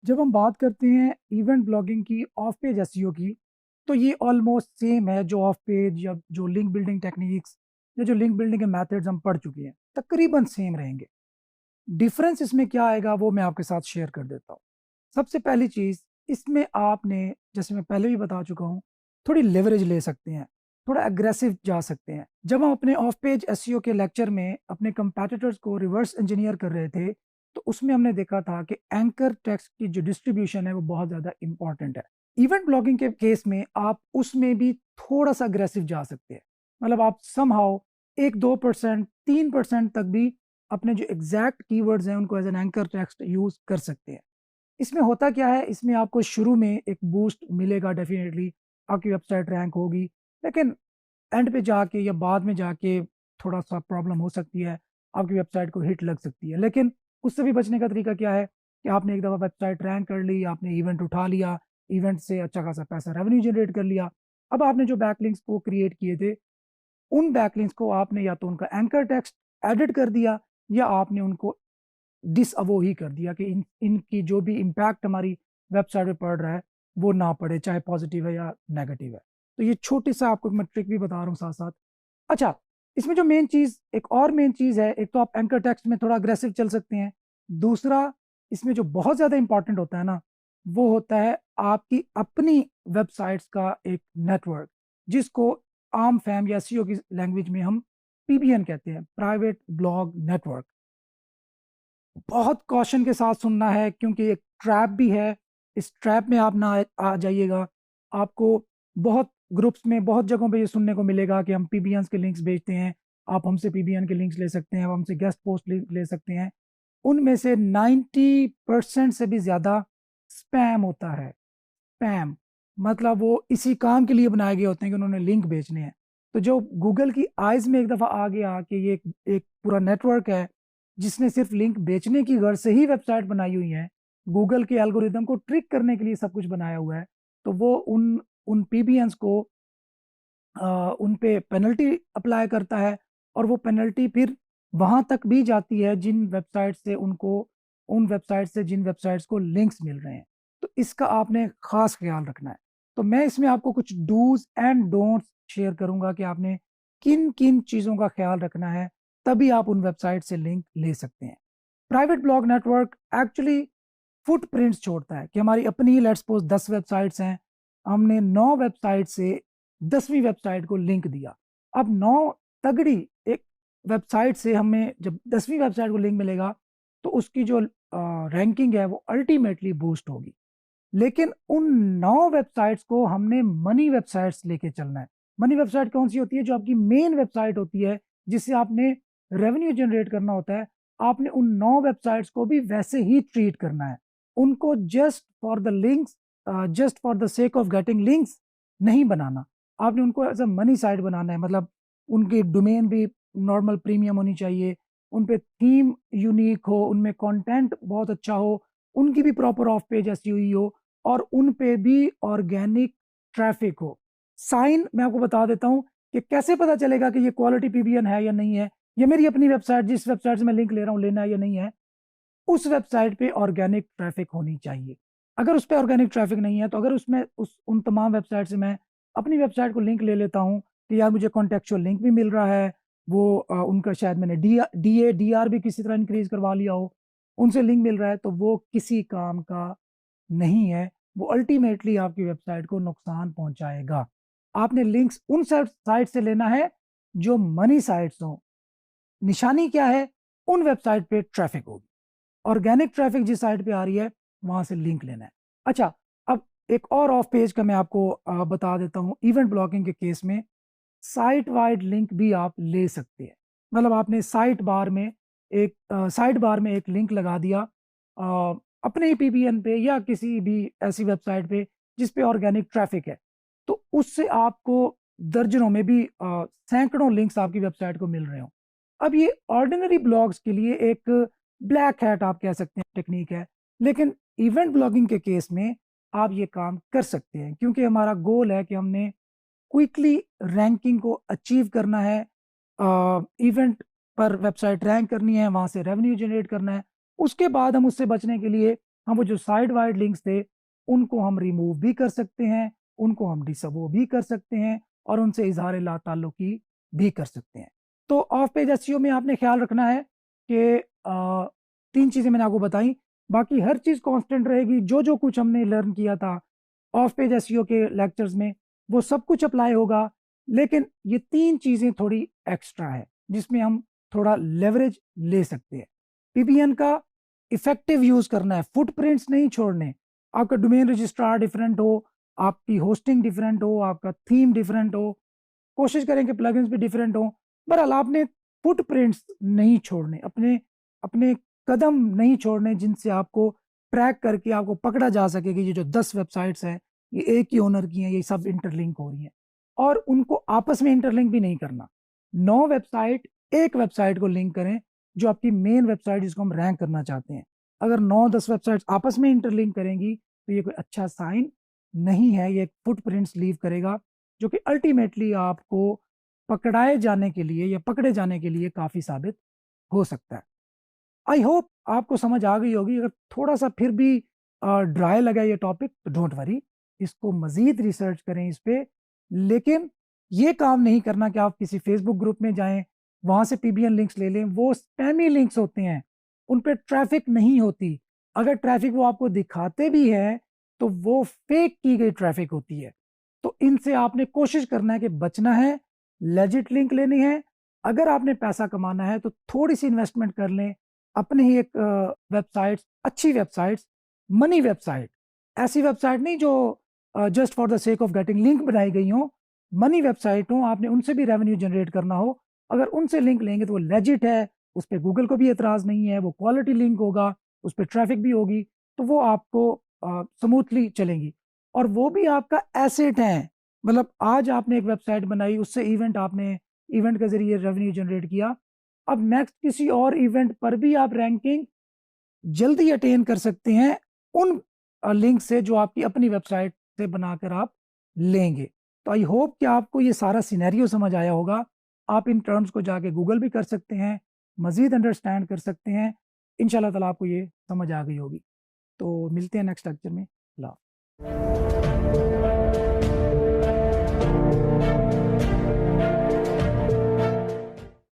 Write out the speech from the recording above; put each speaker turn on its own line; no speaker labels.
जब हम बात करते हैं इवेंट ब्लॉगिंग की ऑफ पेज एसईओ की, तो ये ऑलमोस्ट सेम है जो ऑफ पेज या जो लिंक बिल्डिंग टेक्निक्स या जो लिंक बिल्डिंग के मेथड्स हम पढ़ चुके हैं, तकरीबन सेम रहेंगे। डिफरेंस इसमें क्या आएगा वो मैं आपके साथ शेयर कर देता हूँ। सबसे पहली चीज़, इसमें आपने, जैसे मैं पहले भी बता चुका हूँ, थोड़ी लेवरेज ले सकते हैं, थोड़ा एग्रेसिव जा सकते हैं। जब हम अपने ऑफ पेज एसईओ के लेक्चर में अपने कंपेटिटर्स को रिवर्स इंजीनियर कर रहे थे, तो उसमें हमने देखा था कि एंकर टेक्स्ट की जो डिस्ट्रीब्यूशन है वो बहुत ज़्यादा इंपॉर्टेंट है। इवेंट ब्लॉगिंग के केस में आप उसमें भी थोड़ा सा अग्रेसिव जा सकते हैं। मतलब आप समहाउ 1-2%, 3% तक भी अपने जो एग्जैक्ट कीवर्ड्स हैं उनको as an anchor text use कर सकते हैं। इसमें होता क्या है, इसमें आपको शुरू में एक बूस्ट मिलेगा डेफिनेटली, आपकी वेबसाइट रैंक होगी, लेकिन एंड पे जाके या बाद में जाके थोड़ा-सा प्रॉब्लम हो सकती है, आपकी वेबसाइट को हिट लग सकती है। लेकिन उससे भी बचने का तरीका क्या है कि आपने एक दफ़ा वेबसाइट रैंक कर ली, आपने इवेंट उठा लिया, इवेंट से अच्छा खासा पैसा रेवेन्यू जनरेट कर लिया। अब आपने जो बैकलिंक्स को क्रिएट किए थे, उन बैकलिंक्स को आपने या तो उनका एंकर टेक्स्ट एडिट कर दिया या आपने उनको डिसअवो ही कर दिया कि इनकी जो भी इम्पैक्ट हमारी वेबसाइट पे पड़ रहा है, वो ना पड़े, चाहे पॉजिटिव है या नेगेटिव है। तो ये छोटी-सा आपको मैं ट्रिक भी बता रहा हूँ साथ-साथ। अच्छा, इसमें जो मेन चीज़, एक और मेन चीज़ है, एक तो आप एंकर टेक्स्ट में थोड़ा अग्रेसिव चल सकते हैं। दूसरा, इसमें जो बहुत ज़्यादा इम्पोर्टेंट होता है ना, वो होता है आपकी अपनी वेबसाइट्स का एक नेटवर्क, जिसको आम फैम या एसईओ की लैंग्वेज में हम पीबीएन कहते हैं, प्राइवेट ब्लॉग नेटवर्क। बहुत कॉशन के साथ सुनना है क्योंकि एक ट्रैप भी है, इस ट्रैप में आप ना आ जाइएगा। आपको बहुत ग्रुप्स में, बहुत जगहों पे ये सुनने को मिलेगा कि हम पीबीएन्स के लिंक्स भेजते हैं, आप हमसे पीबीएन के लिंक्स ले सकते हैं, आप हमसे गेस्ट पोस्ट लिंक ले सकते हैं। उनमें से 90% से भी ज़्यादा स्पैम होता है। स्पैम मतलब वो इसी काम के लिए बनाए गए होते हैं कि उन्होंने लिंक बेचने हैं। तो जो गूगल की आइज़ में एक दफ़ा आ गया कि ये एक एक पूरा नेटवर्क है, जिसने सिर्फ़ लिंक बेचने की गर्ज से ही वेबसाइट बनाई हुई है, गूगल के एल्गोरिदम को ट्रिक करने के लिए सब कुछ बनाया हुआ है, तो वो उन उन पीबीएन्स को उन पे पेनल्टी अप्लाई करता है और वो पेनल्टी फिर वहाँ तक भी जाती है जिन वेबसाइट से उनको, उन वेबसाइट से जिन वेबसाइट्स को लिंक्स मिल रहे हैं। तो इसका आपने ख़ास ख़्याल रखना है। तो मैं इसमें आपको कुछ डूज़ एंड डोंट्स शेयर करूँगा कि आपने किन-किन चीज़ों का ख़्याल रखना है, तभी आप उन वेबसाइट से लिंक ले सकते हैं। Private blog network actually footprints छोड़ता है कि हमारी अपनी लेट्स सपोज़ 10 वेबसाइट्स हैं, हमने 9 वेबसाइट से 10वीं वेबसाइट को लिंक दिया। अब 9 तगड़ी एक वेबसाइट से हमें जब 10वीं वेबसाइट को लिंक मिलेगा, तो उसकी जो रैंकिंग है वो अल्टीमेटली बूस्ट होगी। लेकिन उन 9 वेबसाइट्स को हमने मनी वेबसाइट्स लेके चलना है। मनी वेबसाइट कौन-सी होती है? जो आपकी मेन वेबसाइट होती है, जिससे आपने रेवेन्यू जनरेट करना होता है। आपने उन 9 वेबसाइट्स को भी वैसे ही ट्रीट करना है। उनको just for the links, just for the sake of getting links नहीं बनाना। आपने उनको एज़ अ मनी साइट बनाना है, मतलब उनकी डोमेन भी नॉर्मल प्रीमियम होनी चाहिए, उन पे थीम यूनिक हो, उनमें कंटेंट बहुत अच्छा हो, उनकी भी प्रॉपर ऑफ पेज एसईओ ही हो और उन पे भी ऑर्गेनिक ट्रैफ़िक हो। साइन मैं आपको बता देता हूँ कि कैसे पता चलेगा कि ये क्वालिटी पीबीएन है या नहीं है, या मेरी अपनी वेबसाइट, जिस वेबसाइट से मैं लिंक ले रहा हूँ, लेना है या नहीं है, उस वेबसाइट पे ऑर्गेनिक ट्रैफ़िक होनी चाहिए। अगर उस पे ऑर्गेनिक ट्रैफ़िक नहीं है, तो अगर उसमें उस उन तमाम वेबसाइट से मैं अपनी वेबसाइट को लिंक ले लेता हूँ कि यार मुझे कॉन्टेक्चुअल लिंक भी मिल रहा है, वो उनका शायद मैंने डीआर भी किसी तरह इंक्रीज़ करवा लिया हो, उनसे लिंक मिल रहा है, तो वो किसी काम का नहीं है, वो अल्टीमेटली आपकी वेबसाइट को नुकसान पहुँचाएगा। आपने लिंक्स उन साइट से लेना है जो मनी साइट्स हों। निशानी क्या है? उन वेबसाइट पे ट्रैफ़िक होगी। ऑर्गेनिक ट्रैफ़िक जिस साइट पे आ रही है, वहाँ से लिंक लेना है। अच्छा, अब एक और ऑफ पेज का मैं आपको बता देता हूँ। इवेंट ब्लॉकिंग के केस में साइट वाइड लिंक भी आप ले सकते हैं। मतलब आपने साइड बार में एक लिंक लगा दिया अपने ही पीबीएन पे या किसी भी ऐसी वेबसाइट पे जिस पे ऑर्गेनिक ट्रैफ़िक है। तो उससे आपको दर्जनों में भी सैकड़ों लिंक्स आपकी वेबसाइट को मिल रहे हो। अब ये ऑर्डिनरी ब्लॉग्स के लिए एक ब्लैक हैट आप कह सकते हैं टेक्निक है, लेकिन इवेंट ब्लॉगिंग के केस में आप ये काम कर सकते हैं, क्योंकि हमारा गोल है कि हमने क्विकली रैंकिंग को अचीव करना है, इवेंट पर वेबसाइट रैंक करनी है, वहाँ से रेवेन्यू जनरेट करना है। उसके बाद हम उससे बचने के लिए हम वो जो साइड वाइड लिंक्स थे उनको हम रिमूव भी कर सकते हैं, उनको हम डिसअबो भी कर सकते हैं और उनसे इजहार ला ताल्लुकी भी कर सकते हैं। तो ऑफ पेज एसईओ में आपने ख्याल रखना है कि 3 चीज़ें मैंने आपको बताई, बाकी हर चीज़ कांस्टेंट रहेगी। जो कुछ हमने लर्न किया था ऑफ पेज एसईओ के लेक्चर्स में वो सब कुछ अप्लाई होगा, लेकिन ये 3 चीज़ें थोड़ी एक्स्ट्रा है जिसमें हम थोड़ा लेवरेज ले सकते हैं। पीबीएन का इफेक्टिव यूज़ करना है, फुटप्रिंट्स नहीं छोड़ने। आपका डोमेन रजिस्ट्रार डिफरेंट हो, आपकी होस्टिंग डिफरेंट हो, आपका थीम डिफरेंट हो, कोशिश करें कि प्लगइन्स भी डिफरेंट हो। बहरहाल आपने फुटप्रिंट्स नहीं छोड़ने, अपने अपने कदम नहीं छोड़ने जिनसे आपको ट्रैक करके आपको पकड़ा जा सके कि ये जो 10 वेबसाइट्स हैं ये एक ही ओनर की हैं, ये सब इंटरलिंक हो रही हैं, और उनको आपस में इंटरलिंक भी नहीं करना। 9 वेबसाइट एक वेबसाइट को लिंक करें जो आपकी मेन वेबसाइट जिसको हम रैंक करना चाहते हैं। अगर 9-10 वेबसाइट्स आपस में इंटरलिंक करेंगी तो ये कोई अच्छा साइन नहीं है, ये फुटप्रिंट्स लीव करेगा जो कि अल्टीमेटली आपको पकड़ाए जाने के लिए या पकड़े जाने के लिए काफ़ी साबित हो सकता है। आई होप आपको समझ आ गई होगी। अगर थोड़ा-सा फिर भी ड्राई लगा ये टॉपिक तो डोंट वरी, इसको मज़ीद रिसर्च करें इस पे। लेकिन ये काम नहीं करना कि आप किसी फेसबुक ग्रुप में जाएँ, वहाँ से पीबीएन लिंक्स ले लें, वो स्पैमी लिंक्स होते हैं, उन पे ट्रैफ़िक नहीं होती। अगर ट्रैफ़िक वो आपको दिखाते भी हैं, तो वो फ़ेक की गई ट्रैफ़िक होती है। तो इनसे आपने कोशिश करना है कि बचना है, लेजिट लिंक लेने हैं। अगर आपने पैसा कमाना है तो थोड़ी-सी इन्वेस्टमेंट कर लें, अपने ही एक वेबसाइट्स, अच्छी वेबसाइट्स, मनी वेबसाइट, ऐसी वेबसाइट नहीं जो just for the sake of getting link बनाई गई हों, मनी वेबसाइट हों, आपने उनसे भी रेवेन्यू जनरेट करना हो, अगर उनसे लिंक लेंगे तो वो लेजिट है, उस पे गूगल को भी एतराज़ नहीं है, वो क्वालिटी लिंक होगा, उस पे ट्रैफ़िक भी होगी, तो वो आपको स्मूथली चलेंगी और वो भी आपका एसेट है। मतलब आज आपने एक वेबसाइट बनाई, उससे इवेंट के ज़रिए रेवेन्यू जनरेट किया, अब नेक्स्ट किसी और इवेंट पर भी आप रैंकिंग जल्दी अटेन कर सकते हैं उन लिंक से जो आपकी अपनी वेबसाइट से बनाकर आप लेंगे। तो आई होप कि आपको ये सारा सिनेरियो समझ आया होगा। आप इन टर्म्स को जाके गूगल भी कर सकते हैं, मज़ीद अंडरस्टैंड कर सकते हैं। इंशाल्लाह ताला आपको ये समझ आ गई होगी। तो मिलते हैं नेक्स्ट लेक्चर में। अल्लाह हाफ़िज़।